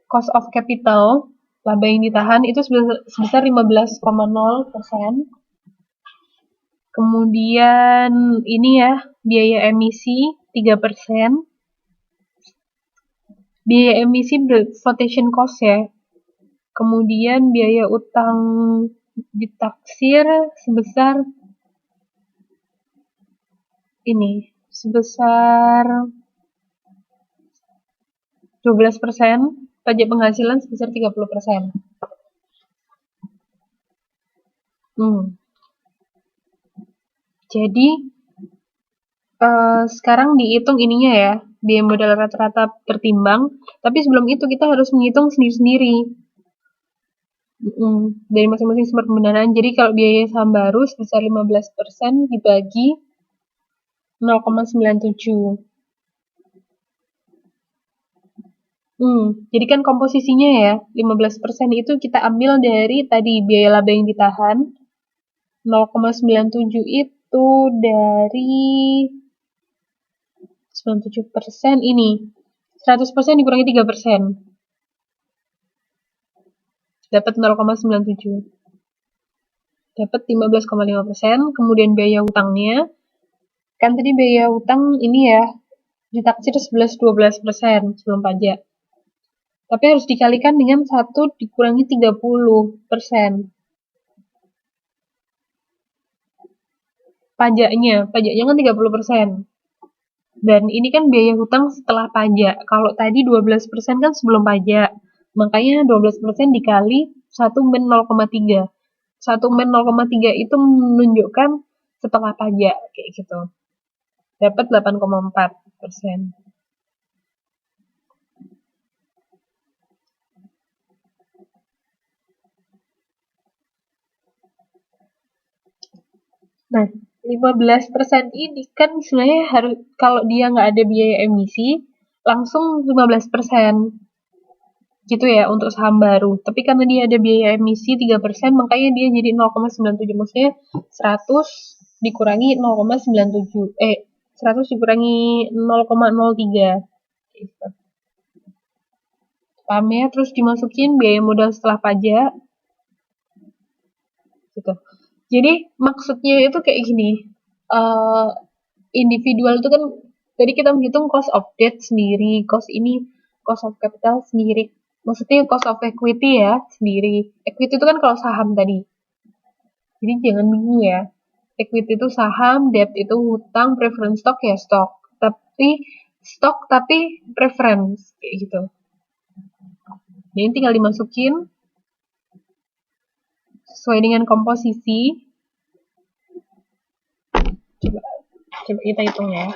cost of capital, laba yang ditahan itu sebesar 15,0%. Kemudian ini ya, biaya emisi 3%. Biaya emisi flotation cost ya. Kemudian biaya utang ditaksir sebesar 12%, pajak penghasilan sebesar 30%. Jadi sekarang dihitung ininya ya, biaya modal rata-rata tertimbang, tapi sebelum itu kita harus menghitung sendiri-sendiri dari masing-masing sumber pendanaan. Jadi kalau biaya saham baru sebesar 15% dibagi 0,97. Jadi kan komposisinya ya, 15% itu kita ambil dari tadi biaya laba yang ditahan, 0,97 itu dari 97% ini. 100% dikurangi 3%. Dapat 0,97. Dapat 15,5%. Kemudian biaya utangnya. Kan tadi biaya utang ini ya, ditaksir 11-12% sebelum pajak. Tapi harus dikalikan dengan 1 dikurangi 30%. Pajaknya kan 30%. Dan ini kan biaya hutang setelah pajak. Kalau tadi 12% kan sebelum pajak. Makanya 12% dikali 1 min 0,3. 1 min 0,3 itu menunjukkan setelah pajak, kayak gitu. Dapat 8,4%. Nah, 15% ini kan sebenarnya harus, kalau dia nggak ada biaya emisi, langsung 15%. Gitu ya, untuk saham baru. Tapi karena dia ada biaya emisi 3%, makanya dia jadi 0,97. Maksudnya 100 dikurangi 0,97. 100 dikurangi 0,03. Gitu. Paham ya? Terus dimasukin biaya modal setelah pajak. Gitu. Jadi maksudnya itu kayak gini, individual itu kan tadi kita menghitung cost of debt sendiri, cost of capital sendiri, maksudnya cost of equity ya sendiri. Equity itu kan kalau saham tadi, jadi jangan bingung ya, equity itu saham, debt itu hutang, preference stock ya stock, tapi preference kayak gitu. Jadi tinggal dimasukin sesuai dengan komposisi. Coba kita hitung ya.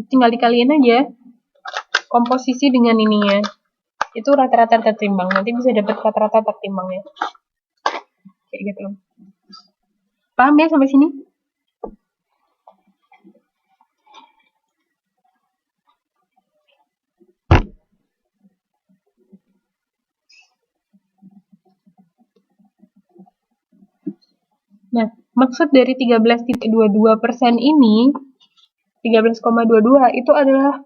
Tinggal dikaliin aja komposisi dengan ininya. Itu rata-rata tertimbang. Nanti bisa dapat rata-rata tertimbangnya. Kayak gitu. Paham ya sampai sini? Nah, maksud dari 13,22% ini, 13,22 itu adalah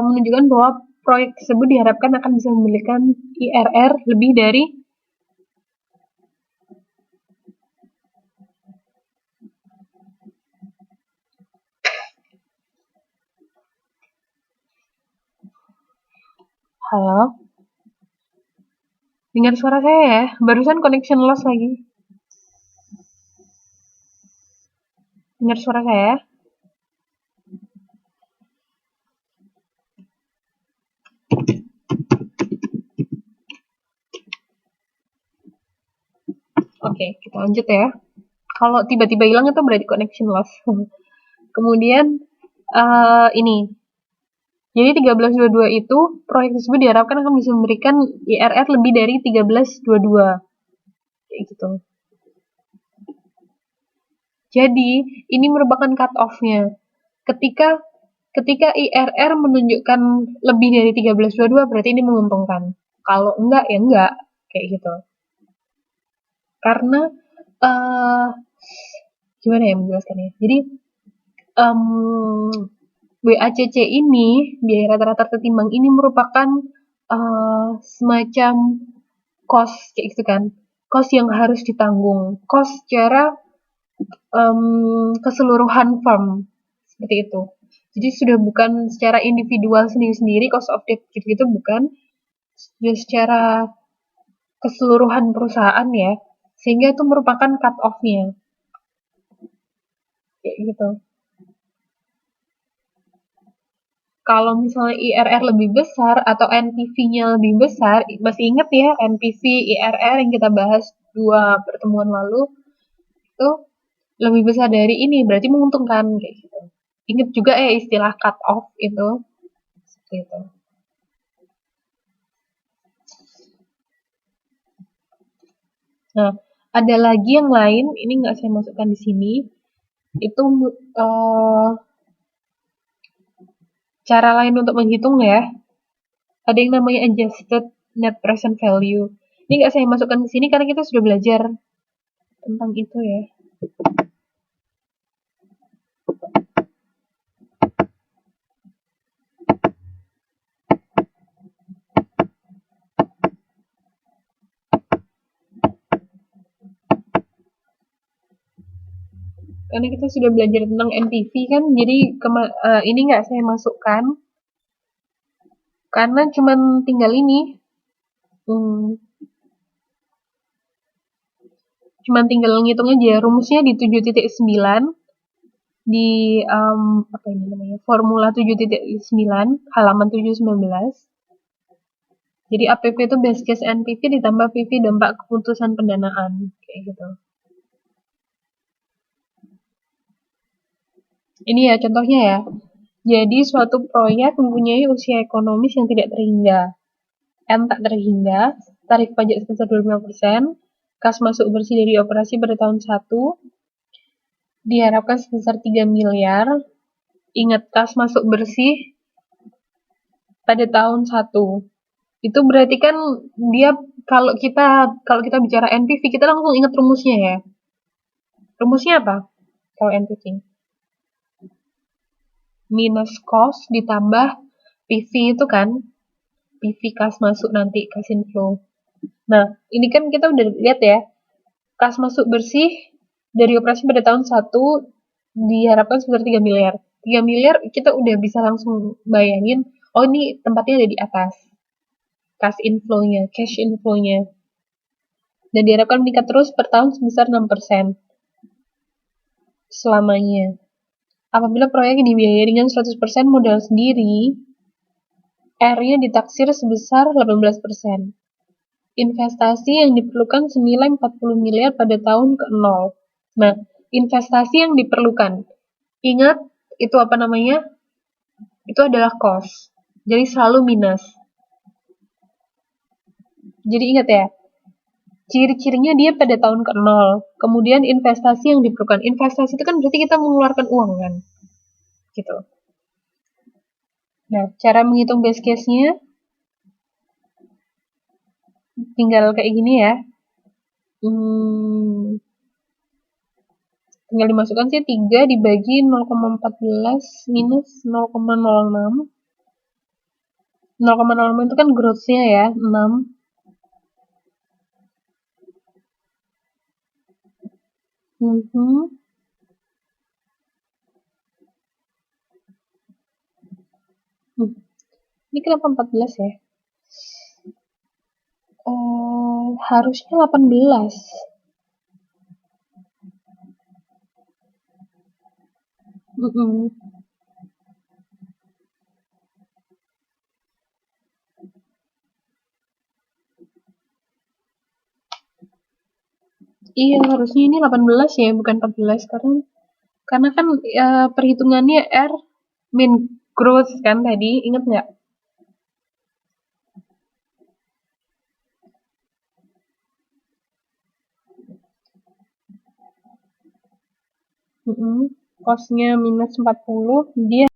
menunjukkan bahwa proyek tersebut diharapkan akan bisa memberikan IRR lebih dari Halo? Dengar suara saya ya? Barusan connection loss lagi. Dengar suara saya? Oke, kita lanjut ya. Kalau tiba-tiba hilang itu berarti connection loss. Kemudian ini. Jadi 13,22 itu proyek tersebut diharapkan akan bisa memberikan IRR lebih dari 13,22. Kayak gitu. Jadi, ini merupakan cut off-nya. Ketika Ketika IRR menunjukkan lebih dari 13,22 berarti ini menguntungkan. Kalau enggak ya enggak, kayak gitu. Karena gimana ya menjelaskannya? Jadi WACC ini, biaya rata-rata tertimbang ini merupakan semacam cost kayak gitu kan. Cost yang harus ditanggung. Cost secara keseluruhan firm seperti itu. Jadi sudah bukan secara individual sendiri-sendiri cost of debt gitu-gitu bukan, sudah secara keseluruhan perusahaan ya, sehingga itu merupakan cut off-nya kayak gitu. Kalau misalnya IRR lebih besar atau NPV-nya lebih besar, masih ingat ya NPV IRR yang kita bahas 2 pertemuan lalu, itu lebih besar dari ini, berarti menguntungkan kayak gitu. Ingat juga ya istilah cut off itu, seperti itu. Nah, ada lagi yang lain, ini nggak saya masukkan di sini, itu cara lain untuk menghitung ya. Ada yang namanya adjusted net present value. Ini nggak saya masukkan ke sini karena kita sudah belajar tentang itu ya. Karena kita sudah belajar tentang NPV kan, jadi ini nggak saya masukkan karena cuman tinggal ini, cuman tinggal ngitung aja. Rumusnya di 7.9 di apa ini namanya formula 7.9 halaman 719. Jadi APP itu base case NPV ditambah PV dampak keputusan pendanaan kayak gitu. Ini ya contohnya ya. Jadi suatu proyek mempunyai usia ekonomis yang tidak terhingga. N tak terhingga, tarif pajak sebesar 25%, kas masuk bersih dari operasi pada tahun 1, diharapkan sebesar 3 miliar. Ingat kas masuk bersih pada tahun 1. Itu berarti kan dia kalau kita bicara NPV kita langsung ingat rumusnya ya. Rumusnya apa? Kalau NPV minus cost ditambah PV itu kan PV kas masuk nanti kas inflow. Nah, ini kan kita udah lihat ya. Kas masuk bersih dari operasi pada tahun 1 diharapkan sebesar 3 miliar. 3 miliar kita udah bisa langsung bayangin, oh ini tempatnya ada di atas. Kas inflow-nya, cash inflow-nya. Dan diharapkan meningkat terus per tahun sebesar 6% selamanya. Apabila proyek dibiayai dengan 100% modal sendiri, R-nya ditaksir sebesar 18%. Investasi yang diperlukan senilai 40 miliar pada tahun ke-0. Nah, investasi yang diperlukan. Ingat, itu apa namanya? Itu adalah cost. Jadi selalu minus. Jadi ingat ya, ciri-cirinya dia pada tahun ke-0. Kemudian investasi yang diperlukan. Investasi itu kan berarti kita mengeluarkan uang kan? Gitu. Nah, cara menghitung base case-nya tinggal kayak gini ya. Tinggal dimasukkan sih 3 dibagi 0,14 minus 0,06. 0,06 itu kan growth-nya ya, 6. Ini kenapa 14 ya? Harusnya 18. Iya, harusnya ini 18 ya, bukan 14 karena kan perhitungannya R min growth kan tadi, inget nggak? Cost-nya minus 40, dia